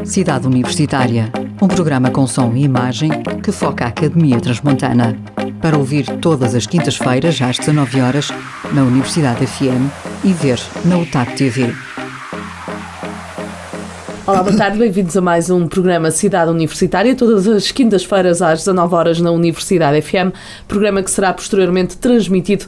Cidade Universitária, um programa com som e imagem que foca a Academia Transmontana. Para ouvir todas as quintas-feiras às 19 horas na Universidade FM e ver na UTAD TV. Olá, boa tarde, bem-vindos a mais um programa Cidade Universitária, todas as quintas-feiras às 19 horas na Universidade FM, programa que será posteriormente transmitido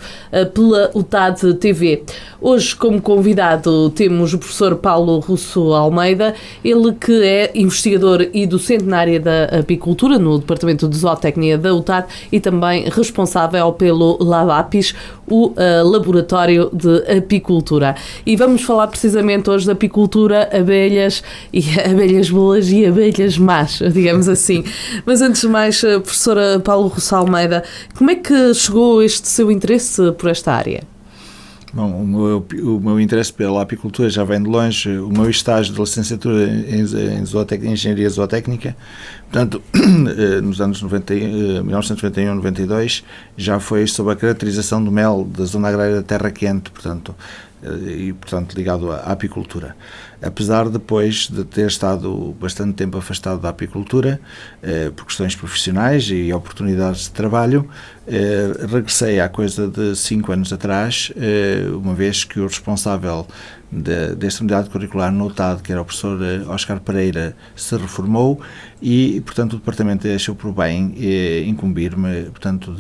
pela UTAD TV. Hoje, como convidado, temos o professor Paulo Russo Almeida, ele que é investigador e docente na área da apicultura, no Departamento de Zootecnia da UTAD e também responsável pelo LabApis, o Laboratório de Apicultura. E vamos falar precisamente hoje de apicultura, abelhas e abelhas boas e abelhas más, digamos assim. Mas antes de mais, professora Paulo Russo Almeida, como é que chegou este seu interesse por esta área? Bom, o meu interesse pela apicultura já vem de longe. O meu estágio de licenciatura em Engenharia Zootécnica, portanto, nos anos 1991, 92, já foi sobre a caracterização do mel da zona agrária da Terra Quente, portanto, ligado à apicultura. Apesar depois de ter estado bastante tempo afastado da apicultura, por questões profissionais e oportunidades de trabalho, regressei há coisa de 5 anos atrás, uma vez que o responsável desta unidade curricular no UTAD, que era o professor Oscar Pereira, se reformou e, portanto, o departamento achou por bem incumbir-me, portanto,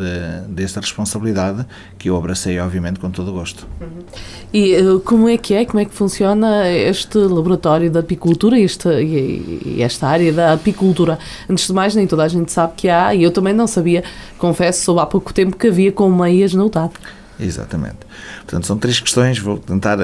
desta responsabilidade, que eu abracei, obviamente, com todo o gosto. E como é que funciona este laboratório da apicultura e esta área da apicultura? Antes de mais, nem toda a gente sabe que há, e eu também não sabia, confesso, soube há pouco tempo que havia colmeias na UTAD. Exatamente. Portanto, são 3 questões, vou tentar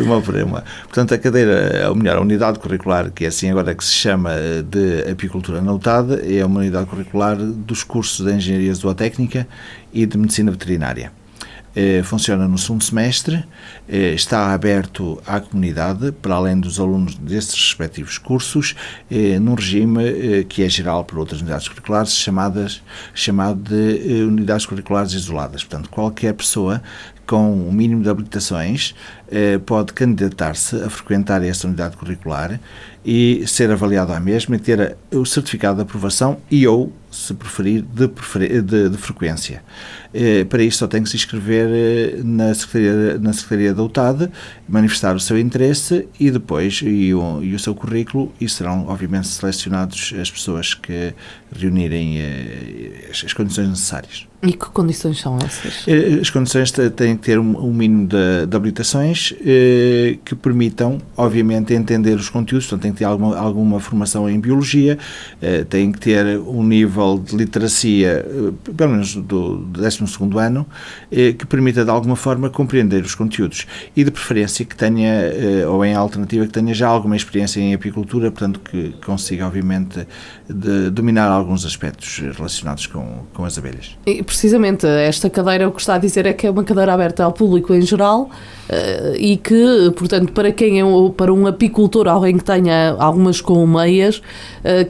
uma por uma. Portanto, a cadeira, ou melhor, a unidade curricular, que é assim agora que se chama de apicultura na UTAD, é uma unidade curricular dos cursos de Engenharia Zootécnica e de Medicina Veterinária. Funciona no 2º semestre, está aberto à comunidade, para além dos alunos destes respectivos cursos, num regime que é geral para outras unidades curriculares, chamado de unidades curriculares isoladas. Portanto, qualquer pessoa com o mínimo de habilitações pode candidatar-se a frequentar esta unidade curricular e ser avaliado à mesma e ter o certificado de aprovação e ou, se preferir, de frequência. Para isto só tem que se inscrever na Secretaria da UTAD, manifestar o seu interesse e depois e o seu currículo, e serão obviamente selecionados as pessoas que reunirem as condições necessárias. E que condições são essas? As condições têm que ter um mínimo de habilitações que permitam, obviamente, entender os conteúdos, portanto, tem que ter alguma formação em biologia, tem que ter um nível de literacia, pelo menos do 12º ano, que permita, de alguma forma, compreender os conteúdos e, de preferência, que tenha, ou em alternativa, que tenha já alguma experiência em apicultura, portanto, que consiga, obviamente, dominar alguns aspectos relacionados com as abelhas. E, precisamente, esta cadeira, o que está a dizer é que é uma cadeira aberta ao público em geral e que, portanto, para um apicultor, alguém que tenha algumas colmeias,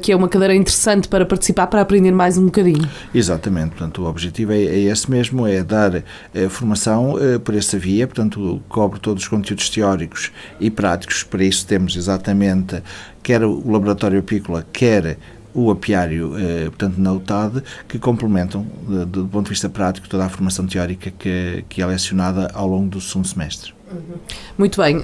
que é uma cadeira interessante para participar, para aprender mais um bocadinho. Exatamente, portanto, o objetivo é esse mesmo, é dar formação por essa via, portanto, cobre todos os conteúdos teóricos e práticos. Para isso temos exatamente quer o laboratório apícola, quer o apiário, portanto, na UTAD, que complementam, do ponto de vista prático, toda a formação teórica que é lecionada ao longo do 2º semestre. Muito bem,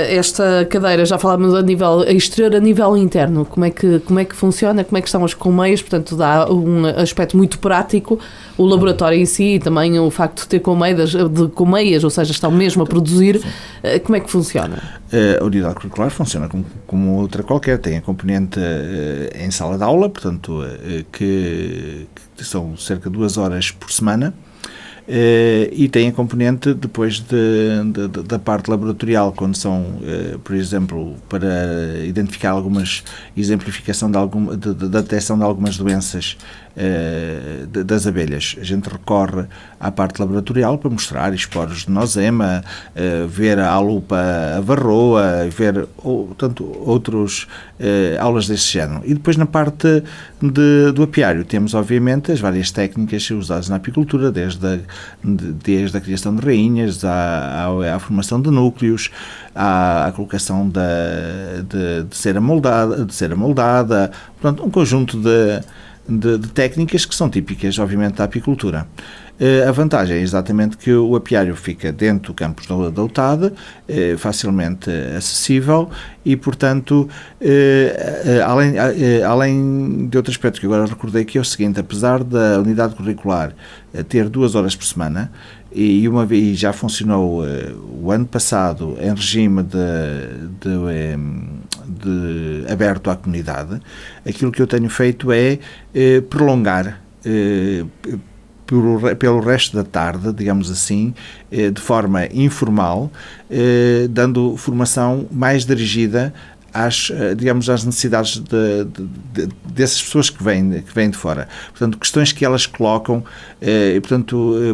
esta cadeira, já falámos a nível exterior, a nível interno, como é que funciona, como é que estão as colmeias, portanto dá um aspecto muito prático, o laboratório em si e também o facto de ter colmeias, ou seja, estão mesmo a produzir, como é que funciona? A unidade curricular funciona como outra qualquer, tem a componente em sala de aula, portanto, que são cerca de 2 horas por semana, e tem a componente depois da parte laboratorial, quando são, por exemplo, para identificar exemplificação da detecção de algumas doenças das abelhas. A gente recorre à parte laboratorial para mostrar esporos de nosema, ver à lupa a varroa, ver outras aulas desse género. E depois na parte do apiário temos obviamente as várias técnicas usadas na apicultura, desde desde a criação de rainhas, à formação de núcleos, à colocação de cera moldada, portanto, um conjunto de técnicas que são típicas, obviamente, da apicultura. A vantagem é exatamente que o apiário fica dentro do campus da UTAD, facilmente acessível e, portanto, além de outro aspecto que agora recordei, que é o seguinte: apesar da unidade curricular ter 2 horas por semana, e uma vez já funcionou o ano passado em regime de aberto à comunidade, aquilo que eu tenho feito é prolongar pelo resto da tarde, digamos assim, de forma informal, dando formação mais dirigida às necessidades dessas pessoas que vêm de fora. Portanto, questões que elas colocam,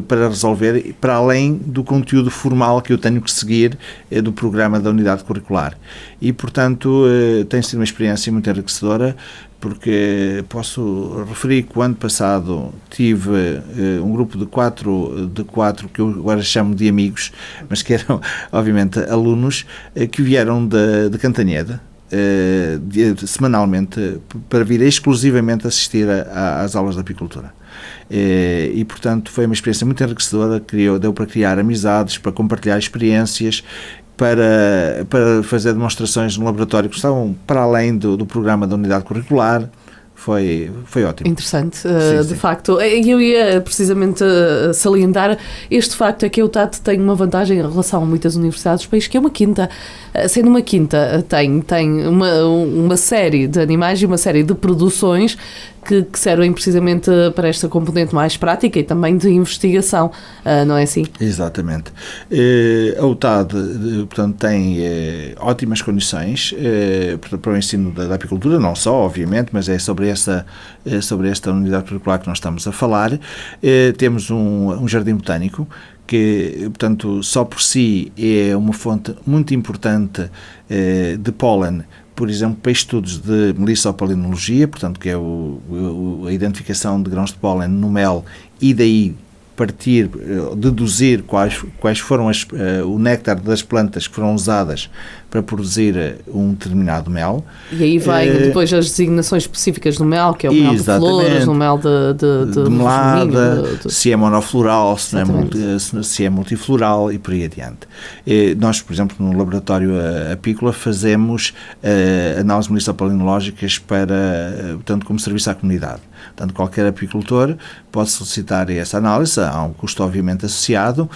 para resolver, para além do conteúdo formal que eu tenho que seguir do programa da unidade curricular. E, portanto, tem sido uma experiência muito enriquecedora, porque posso referir que o ano passado tive um grupo de quatro que eu agora chamo de amigos, mas que eram, obviamente, alunos, que vieram de Cantanhede, semanalmente, para vir exclusivamente assistir às aulas de apicultura. E, portanto, foi uma experiência muito enriquecedora, deu para criar amizades, para compartilhar experiências, para fazer demonstrações no laboratório que estavam para além do programa da unidade curricular. Foi ótimo. Interessante, sim. De facto. Eu ia precisamente salientar este facto, é que a UTAD tem uma vantagem em relação a muitas universidades do país, que é uma quinta. Sendo uma quinta, tem uma série de animais e uma série de produções que servem precisamente para esta componente mais prática e também de investigação, não é assim? Exatamente. A UTAD, portanto, tem ótimas condições para o ensino da apicultura, não só, obviamente, mas é sobre esta unidade curricular que nós estamos a falar. Temos um jardim botânico, que, portanto, só por si é uma fonte muito importante de pólen, por exemplo, para estudos de melissopalinologia, portanto, que é a identificação de grãos de pólen no mel, e daí deduzir quais foram o néctar das plantas que foram usadas para produzir um determinado mel. E aí vem depois as designações específicas do mel, que é o mel de flores, o mel de melada, se é monofloral, se é multifloral e por aí adiante. Nós, por exemplo, no laboratório apícola fazemos análises melissopalinológicas portanto, como serviço à comunidade. Portanto, qualquer apicultor pode solicitar essa análise, há um custo obviamente associado,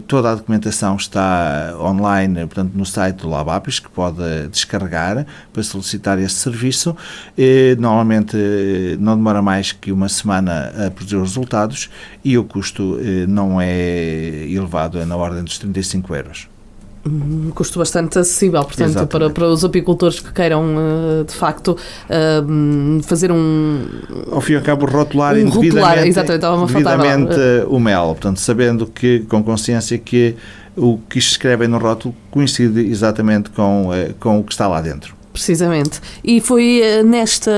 toda a documentação está online, portanto, no site do LabApis, que pode descarregar para solicitar esse serviço. Normalmente não demora mais que uma semana a produzir os resultados e o custo não é elevado, é na ordem dos 35 euros. Um custo bastante acessível, portanto, para os apicultores que queiram, de facto, fazer ao fim e ao cabo, rotular devidamente o mel, portanto, sabendo com consciência que o que escrevem no rótulo coincide exatamente com o que está lá dentro. Precisamente. E foi neste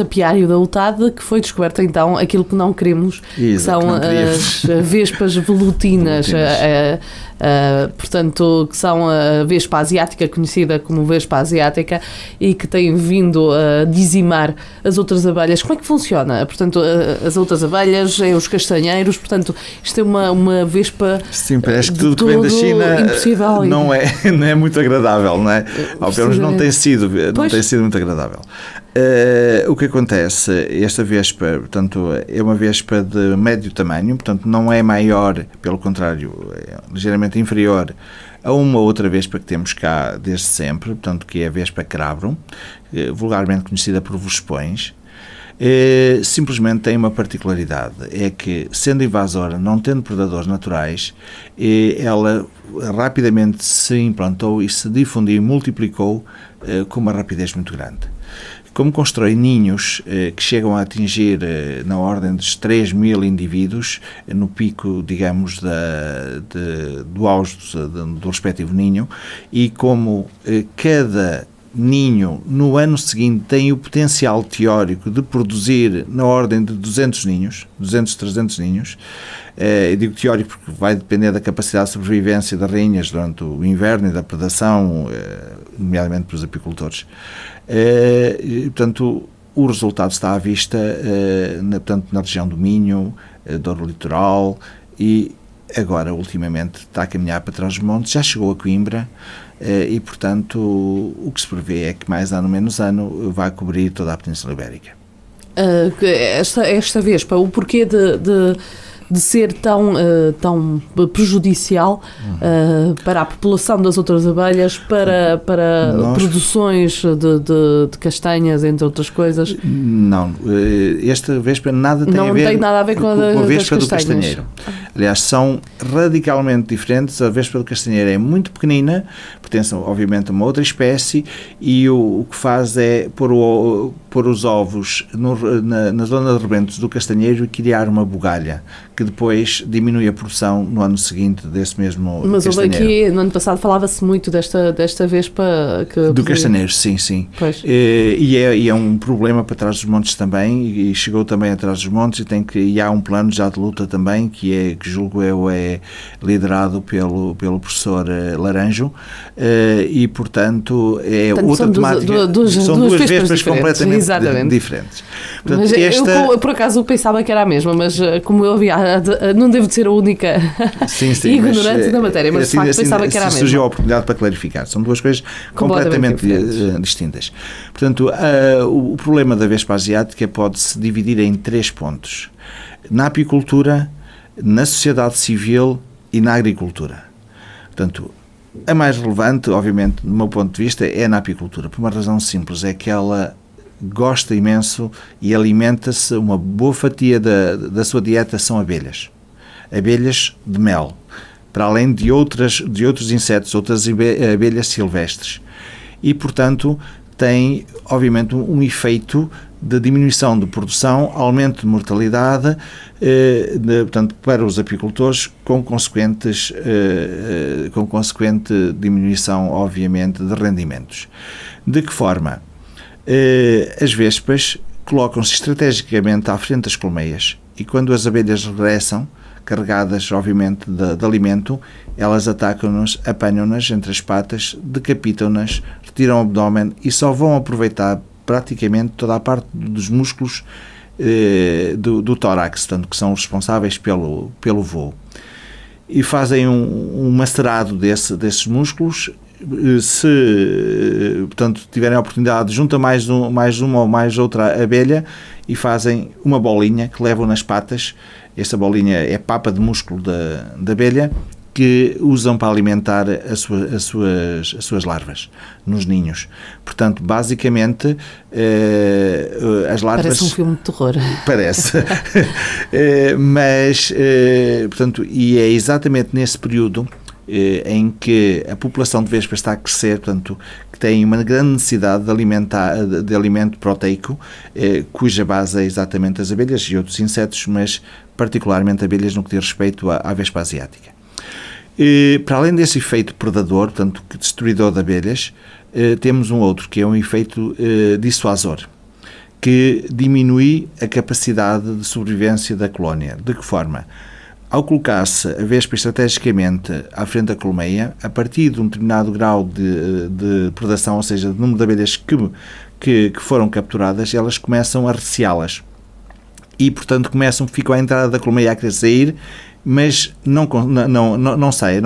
apiário da UTAD que foi descoberto então aquilo que não queremos, que são as vespas velutinas. Portanto, que são a vespa asiática, conhecida como vespa asiática, e que tem vindo a dizimar as outras abelhas. Como é que funciona? Portanto, as outras abelhas, os castanheiros, portanto, isto é uma vespa. Sim, parece que tudo que vem da China impossível. Não é muito agradável, não é? Ao menos não tem sido muito agradável. O que acontece, esta vespa, portanto, é uma vespa de médio tamanho, portanto, não é maior, pelo contrário, é ligeiramente inferior a uma outra vespa que temos cá desde sempre, portanto, que é a vespa crabrum, vulgarmente conhecida por vespões. Simplesmente tem uma particularidade, é que, sendo invasora, não tendo predadores naturais, ela rapidamente se implantou e se difundiu e multiplicou com uma rapidez muito grande. Como constrói ninhos que chegam a atingir na ordem dos 3.000 indivíduos, no pico, digamos, do auge do respectivo ninho, e como cada ninho no ano seguinte tem o potencial teórico de produzir na ordem de 200 ninhos, 200, 300 ninhos. Eu digo teórico porque vai depender da capacidade de sobrevivência das rainhas durante o inverno e da predação, nomeadamente para os apicultores. Portanto, o resultado está à vista, portanto, na região do Minho, Douro Litoral, e agora, ultimamente, está a caminhar para Trás-os-Montes, já chegou a Coimbra, e, portanto, o que se prevê é que mais ano menos ano vai cobrir toda a Península Ibérica. Esta vespa, o porquê de ser tão prejudicial para a população das outras abelhas, para produções de castanhas, entre outras coisas? Não, esta vespa nada tem a ver, tem nada a ver com a vespa do castanheiro. Aliás, são radicalmente diferentes. A vespa do castanheiro é muito pequenina, pertence obviamente a uma outra espécie, e o que faz é pôr os ovos na zona de rebentos do castanheiro e criar uma bugalha, que depois diminui a produção no ano seguinte desse mesmo Mas castanheiro. Mas aqui, no ano passado, falava-se muito desta vespa do castanheiro, sim. Pois. E é um problema para Trás-os-Montes também, e chegou também a Trás-os-Montes, e há um plano já de luta também, que julgo eu é liderado pelo professor Laranjo, e portanto outra temática. São duas vespas completamente diferentes. Portanto, mas eu por acaso pensava que era a mesma, mas como eu não devo ser a única ignorante da matéria, mas de facto pensava que era a mesma. Surgiu a oportunidade para clarificar. São duas coisas completamente distintas. Portanto, o problema da vespa asiática pode-se dividir em 3 pontos: na apicultura, na sociedade civil e na agricultura. Portanto, a mais relevante, obviamente, do meu ponto de vista, é na apicultura, por uma razão simples, é que ela gosta imenso e alimenta-se, uma boa fatia da sua dieta são abelhas de mel, para além de outros insetos, outras abelhas silvestres, e portanto tem obviamente um efeito de diminuição de produção, aumento de mortalidade, portanto, para os apicultores, com consequente diminuição, obviamente, de rendimentos. De que forma? As vespas colocam-se estrategicamente à frente das colmeias, e quando as abelhas regressam, carregadas obviamente de alimento, elas atacam-nos, apanham-nas entre as patas, decapitam-nas, retiram o abdômen e só vão aproveitar praticamente toda a parte dos músculos do tórax, tanto que são responsáveis pelo voo. E fazem um macerado desses músculos. Se, portanto, tiverem a oportunidade, juntam mais uma ou mais outra abelha e fazem uma bolinha que levam nas patas. Essa bolinha é papa de músculo da abelha, que usam para alimentar as suas larvas nos ninhos. Portanto, basicamente, as larvas... Parece um filme de terror. Parece. Mas, portanto, e é exatamente nesse período em que a população de vespas está a crescer, portanto, que tem uma grande necessidade de alimento proteico, cuja base é exatamente as abelhas e outros insetos, mas particularmente abelhas no que diz respeito à vespa asiática. Para além desse efeito predador, portanto, destruidor de abelhas, temos um outro, que é um efeito dissuasor, que diminui a capacidade de sobrevivência da colónia. De que forma? Ao colocar-se a vespa estrategicamente à frente da colmeia, a partir de um determinado grau de predação, ou seja, do número de abelhas que foram capturadas, elas começam a receá-las. E, portanto, ficam à entrada da colmeia a querer sair, mas não saem.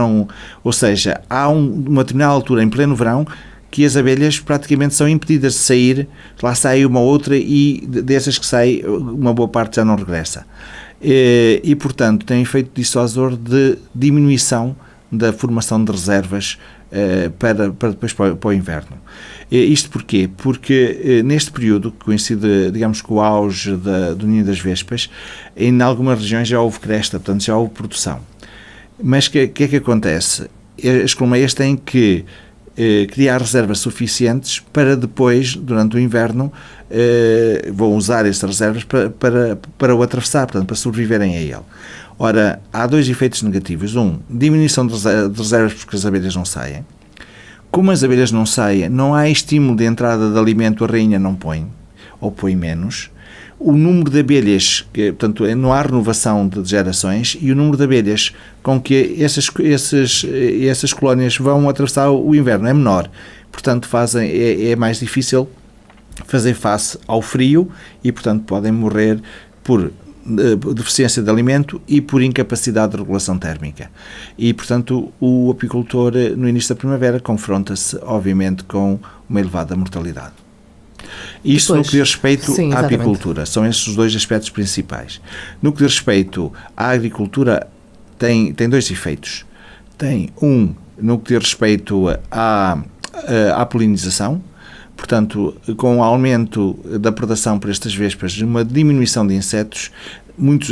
Ou seja, há uma determinada altura, em pleno verão, que as abelhas praticamente são impedidas de sair, lá sai uma outra e dessas que saem, uma boa parte já não regressa. E, portanto, tem efeito dissuasor de diminuição da formação de reservas para depois para o inverno. Isto porquê? Porque neste período, que coincide, digamos, com o auge do ninho das vespas, em algumas regiões já houve cresta, portanto já houve produção. Mas o que é que acontece? As colmeias têm que criar reservas suficientes para depois, durante o inverno, vão usar essas reservas para o atravessar, portanto, para sobreviverem a ele. Ora, há 2 efeitos negativos. Diminuição de reservas porque as abelhas não saem. Como as abelhas não saem, não há estímulo de entrada de alimento, a rainha não põe, ou põe menos. O número de abelhas, portanto, não há renovação de gerações, e o número de abelhas com que essas colónias vão atravessar o inverno é menor. Portanto, é mais difícil fazer face ao frio e, portanto, podem morrer por deficiência de alimento e por incapacidade de regulação térmica. E, portanto, o apicultor, no início da primavera, confronta-se, obviamente, com uma elevada mortalidade. Isto no que diz respeito à apicultura. São estes os dois aspectos principais. No que diz respeito à agricultura, tem dois efeitos. Tem no que diz respeito à polinização, portanto, com o aumento da predação por estas vespas, uma diminuição de insetos,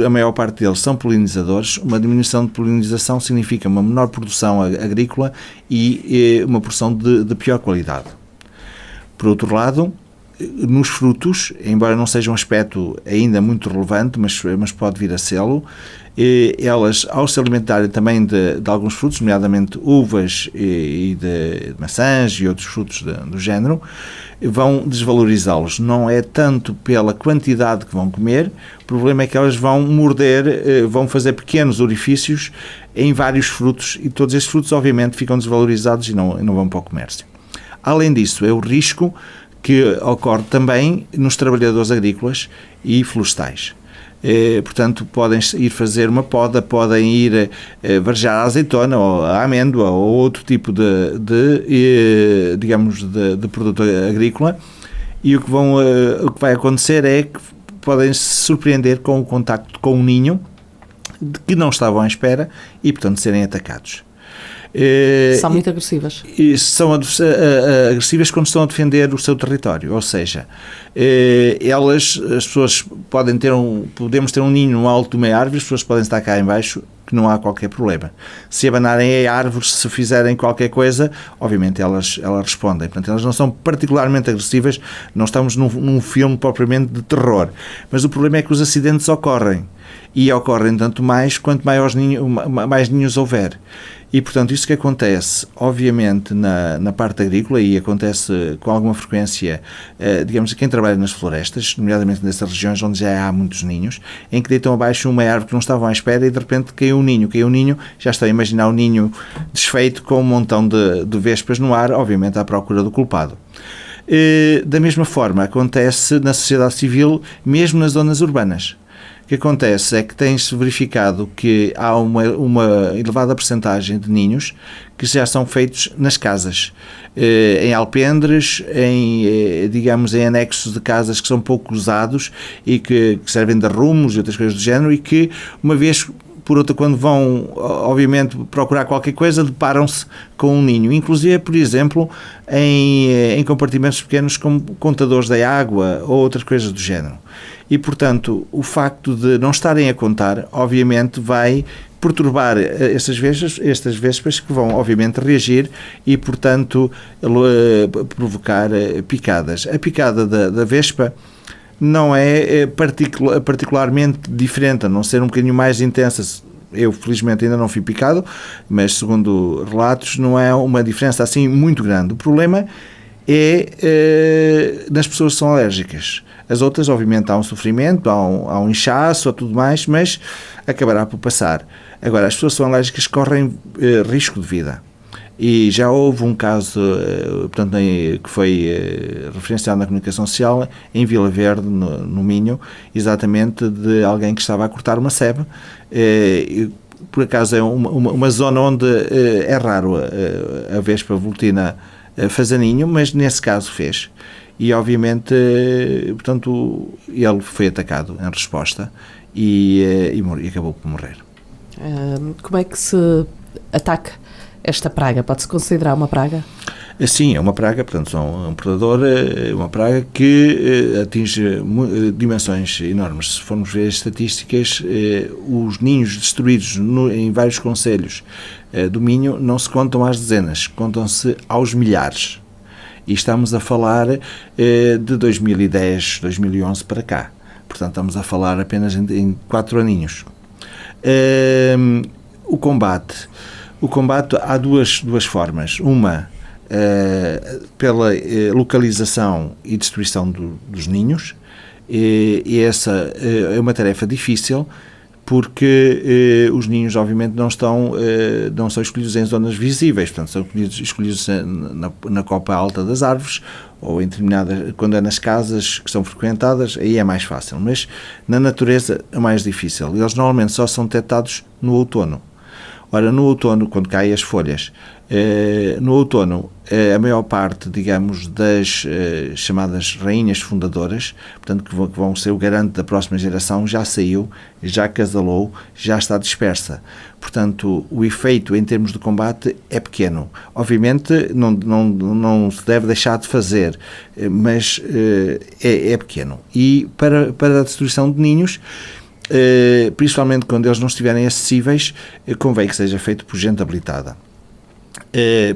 a maior parte deles são polinizadores. Uma diminuição de polinização significa uma menor produção agrícola e uma produção de pior qualidade. Por outro lado, nos frutos, embora não seja um aspecto ainda muito relevante, mas pode vir a sê-lo, elas, ao se alimentarem também de alguns frutos, nomeadamente uvas e de maçãs e outros frutos do género, vão desvalorizá-los. Não é tanto pela quantidade que vão comer, o problema é que elas vão morder, vão fazer pequenos orifícios em vários frutos, e todos estes frutos, obviamente, ficam desvalorizados e não vão para o comércio. Além disso, é o risco que ocorre também nos trabalhadores agrícolas e florestais. Portanto, podem ir fazer uma poda, podem ir varejar a azeitona ou a amêndoa ou outro tipo de produto agrícola, e o que vai acontecer é que podem se surpreender com o contacto com um ninho de que não estavam à espera e, portanto, serem atacados. São muito agressivas. São agressivas quando estão a defender o seu território, ou seja, as pessoas podemos ter um ninho no alto de uma árvore, as pessoas podem estar cá em baixo, que não há qualquer problema. Se abanarem a árvore, se fizerem qualquer coisa, obviamente elas respondem. Portanto, elas não são particularmente agressivas, não estamos num filme propriamente de terror, mas o problema é que os acidentes ocorrem, e ocorrem tanto mais quanto mais ninhos houver. E, portanto, isso que acontece, obviamente, na parte agrícola, e acontece com alguma frequência, digamos, a quem trabalha nas florestas, nomeadamente nessas regiões onde já há muitos ninhos, em que deitam abaixo uma árvore que não estavam à espera e, de repente, caiu um ninho, já estão a imaginar o ninho desfeito com um montão de vespas no ar, obviamente à procura do culpado. Da mesma forma, acontece na sociedade civil, mesmo nas zonas urbanas. O que acontece é que tem-se verificado que há uma elevada percentagem de ninhos que já são feitos nas casas, em alpendres, em anexos de casas que são pouco usados e que servem de arrumos e outras coisas do género, e que, uma vez por outra, quando vão, obviamente, procurar qualquer coisa, deparam-se com um ninho. Inclusive, por exemplo, em compartimentos pequenos como contadores da água ou outras coisas do género. E, portanto, o facto de não estarem a contar, obviamente, vai perturbar estas vespas que vão, obviamente, reagir e, portanto, provocar picadas. A picada da vespa não é particularmente diferente, a não ser um bocadinho mais intensa. Eu, felizmente, ainda não fui picado, mas, segundo relatos, não é uma diferença assim muito grande. O problema é nas pessoas que são alérgicas. As outras, obviamente, há um sofrimento, há um inchaço, há tudo mais, mas acabará por passar. Agora, as pessoas que são alérgicas correm risco de vida. E já houve um caso, portanto, que foi referenciado na comunicação social, em Vila Verde, no Minho, exatamente de alguém que estava a cortar uma sebe. Por acaso é uma zona onde é raro a vespa volutina fazer ninho, mas nesse caso fez. E, obviamente, portanto, ele foi atacado em resposta e acabou por morrer. Como é que se ataca esta praga? Pode-se considerar uma praga? Sim, é uma praga, portanto, um predador, uma praga que atinge dimensões enormes. Se formos ver as estatísticas, os ninhos destruídos em vários concelhos do Minho não se contam às dezenas, contam-se aos milhares. E estamos a falar de 2010, 2011 para cá. Portanto, estamos a falar apenas em 4 aninhos. O combate há duas formas. Uma, pela localização e destruição dos ninhos, e essa é uma tarefa difícil, porque os ninhos, obviamente, não são escolhidos em zonas visíveis, portanto, são escolhidos na copa alta das árvores, ou em determinadas, quando é nas casas que são frequentadas, aí é mais fácil, mas na natureza é mais difícil. Eles normalmente só são detectados no outono. Ora, no outono, quando caem as folhas, no outono, a maior parte, digamos, das chamadas rainhas fundadoras, portanto, que vão ser o garante da próxima geração, já saiu, já casalou, já está dispersa. Portanto, o efeito em termos de combate é pequeno. Obviamente, não se deve deixar de fazer, mas é pequeno. E para a destruição de ninhos, principalmente quando eles não estiverem acessíveis, convém que seja feito por gente habilitada.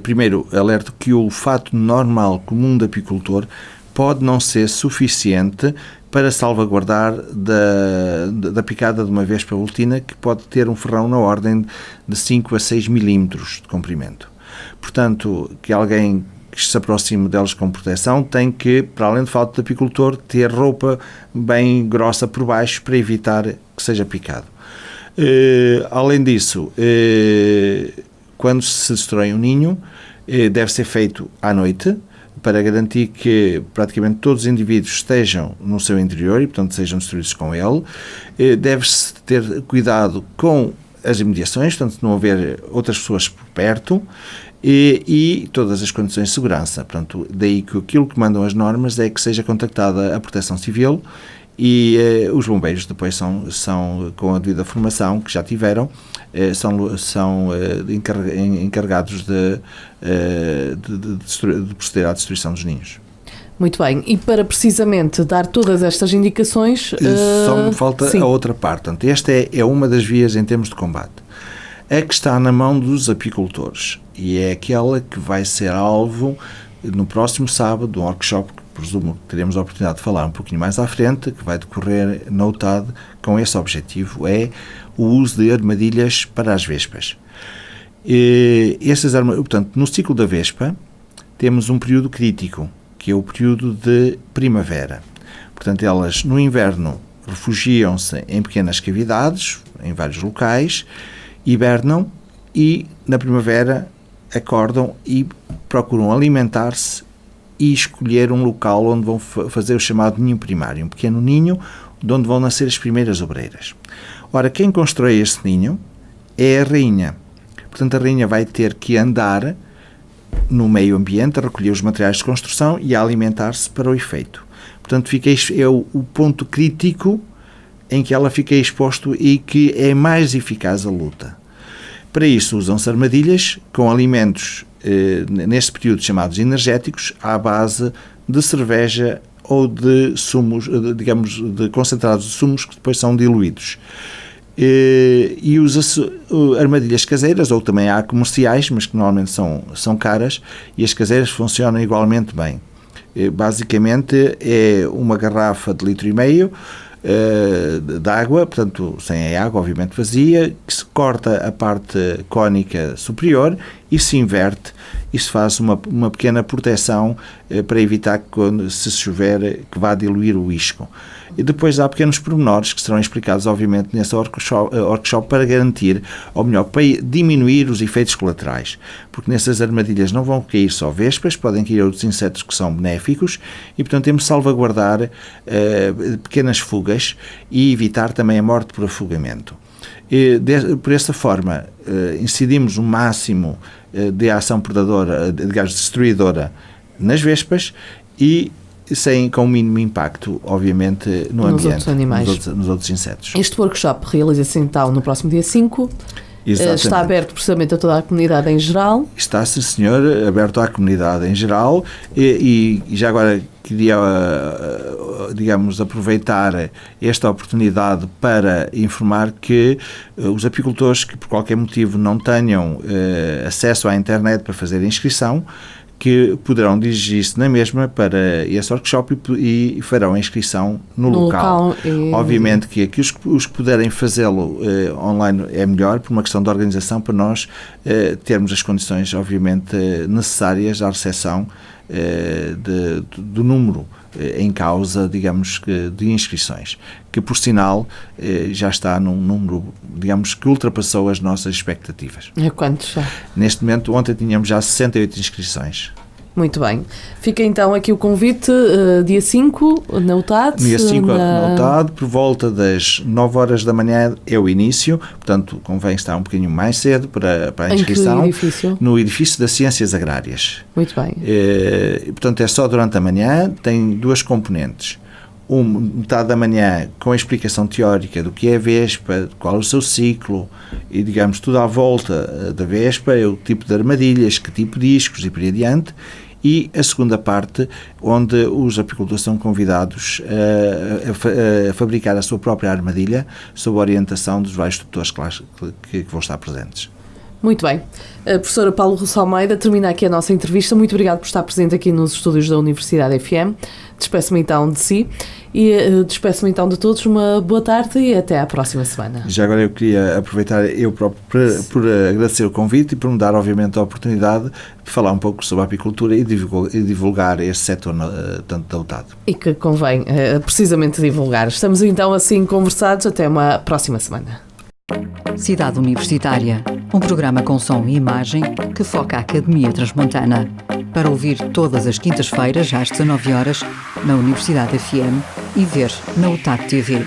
Primeiro, alerto que o olfato normal comum do apicultor pode não ser suficiente para salvaguardar da picada de uma vespa boletina, que pode ter um ferrão na ordem de 5 a 6 milímetros de comprimento. Portanto, que alguém que se aproxime deles com proteção tem que, para além do fato de apicultor, ter roupa bem grossa por baixo para evitar que seja picado. Além disso, quando se destrói um ninho, deve ser feito à noite, para garantir que praticamente todos os indivíduos estejam no seu interior e, portanto, sejam destruídos com ele. Deve-se ter cuidado com as imediações, portanto, não haver outras pessoas por perto, e todas as condições de segurança. Portanto, daí que aquilo que mandam as normas é que seja contactada a Proteção Civil, e os bombeiros depois são com a devida formação que já tiveram, são encarregados de proceder à destruição dos ninhos. Muito bem, e para precisamente dar todas estas indicações... Só me falta a outra parte. Portanto, esta é uma das vias em termos de combate. A que está na mão dos apicultores, e é aquela que vai ser alvo no próximo sábado de um workshop, que presumo que teremos a oportunidade de falar um pouquinho mais à frente, que vai decorrer na UTAD com esse objetivo, é o uso de armadilhas para as vespas. Portanto, no ciclo da vespa temos um período crítico, que é o período de primavera. Portanto, elas no inverno refugiam-se em pequenas cavidades, em vários locais, hibernam e na primavera acordam e procuram alimentar-se e escolher um local onde vão fazer o chamado ninho primário, um pequeno ninho de onde vão nascer as primeiras obreiras. Ora, quem constrói este ninho é a rainha. Portanto, a rainha vai ter que andar no meio ambiente, a recolher os materiais de construção e a alimentar-se para o efeito. Portanto, é o ponto crítico em que ela fica exposto e que é mais eficaz a luta. Para isso, usam-se armadilhas com alimentos, neste período chamados energéticos, à base de cerveja ou de sumos, digamos, de concentrados de sumos que depois são diluídos. E usa-se armadilhas caseiras, ou também há comerciais, mas que normalmente são caras, e as caseiras funcionam igualmente bem. Basicamente é uma garrafa de 1,5 litro de água, portanto sem a água, obviamente vazia, que se corta a parte cónica superior e se inverte e se faz uma pequena proteção para evitar que, quando se chover, que vá diluir o isco. E depois há pequenos pormenores que serão explicados, obviamente, nesse workshop para garantir, ou melhor, para diminuir os efeitos colaterais. Porque nessas armadilhas não vão cair só vespas, podem cair outros insetos que são benéficos e, portanto, temos de salvaguardar pequenas fugas e evitar também a morte por afogamento. Por essa forma, incidimos o máximo de ação predadora, digamos, destruidora nas vespas e com o mínimo impacto, obviamente, no ambiente, outros animais. Nos outros insetos. Este workshop realiza-se então no próximo dia 5. Exatamente. Está aberto precisamente a toda a comunidade em geral? Está, sim senhor, aberto à comunidade em geral e já agora queria, digamos, aproveitar esta oportunidade para informar que os apicultores que por qualquer motivo não tenham acesso à internet para fazer a inscrição, que poderão dirigir-se na mesma para esse workshop e farão a inscrição no local. Obviamente que aqui os que puderem fazê-lo online é melhor, por uma questão de organização, para nós termos as condições, obviamente, necessárias à recepção do número em causa, digamos, de inscrições, que por sinal já está num número, digamos, que ultrapassou as nossas expectativas. É quantos já? Neste momento, ontem tínhamos já 68 inscrições. Muito bem. Fica então aqui o convite, dia 5, na UTAD. Dia 5 na UTAD, por volta das 9 horas da manhã é o início, portanto convém estar um bocadinho mais cedo para a inscrição. Em que edifício? No edifício das Ciências Agrárias. Muito bem. Portanto, é só durante a manhã, tem duas componentes. Metade da manhã com a explicação teórica do que é a Vespa, qual é o seu ciclo e, digamos, tudo à volta da Vespa, o tipo de armadilhas, que tipo de discos e por aí adiante. E a segunda parte, onde os apicultores são convidados a fabricar a sua própria armadilha sob a orientação dos vários tutores que vão estar presentes. Muito bem. A professora Paulo Russo Almeida termina aqui a nossa entrevista. Muito obrigado por estar presente aqui nos estúdios da Universidade FM. Despeço-me então de si e despeço-me então de todos. Uma boa tarde e até à próxima semana. Já agora eu queria aproveitar eu próprio por agradecer o convite e por me dar, obviamente, a oportunidade de falar um pouco sobre a apicultura e divulgar este setor tanto da UTAD. E que convém precisamente divulgar. Estamos então assim conversados. Até uma próxima semana. Cidade Universitária, um programa com som e imagem que foca a Academia Transmontana. Para ouvir todas as quintas-feiras às 19 horas na Universidade FM e ver na UTAD TV.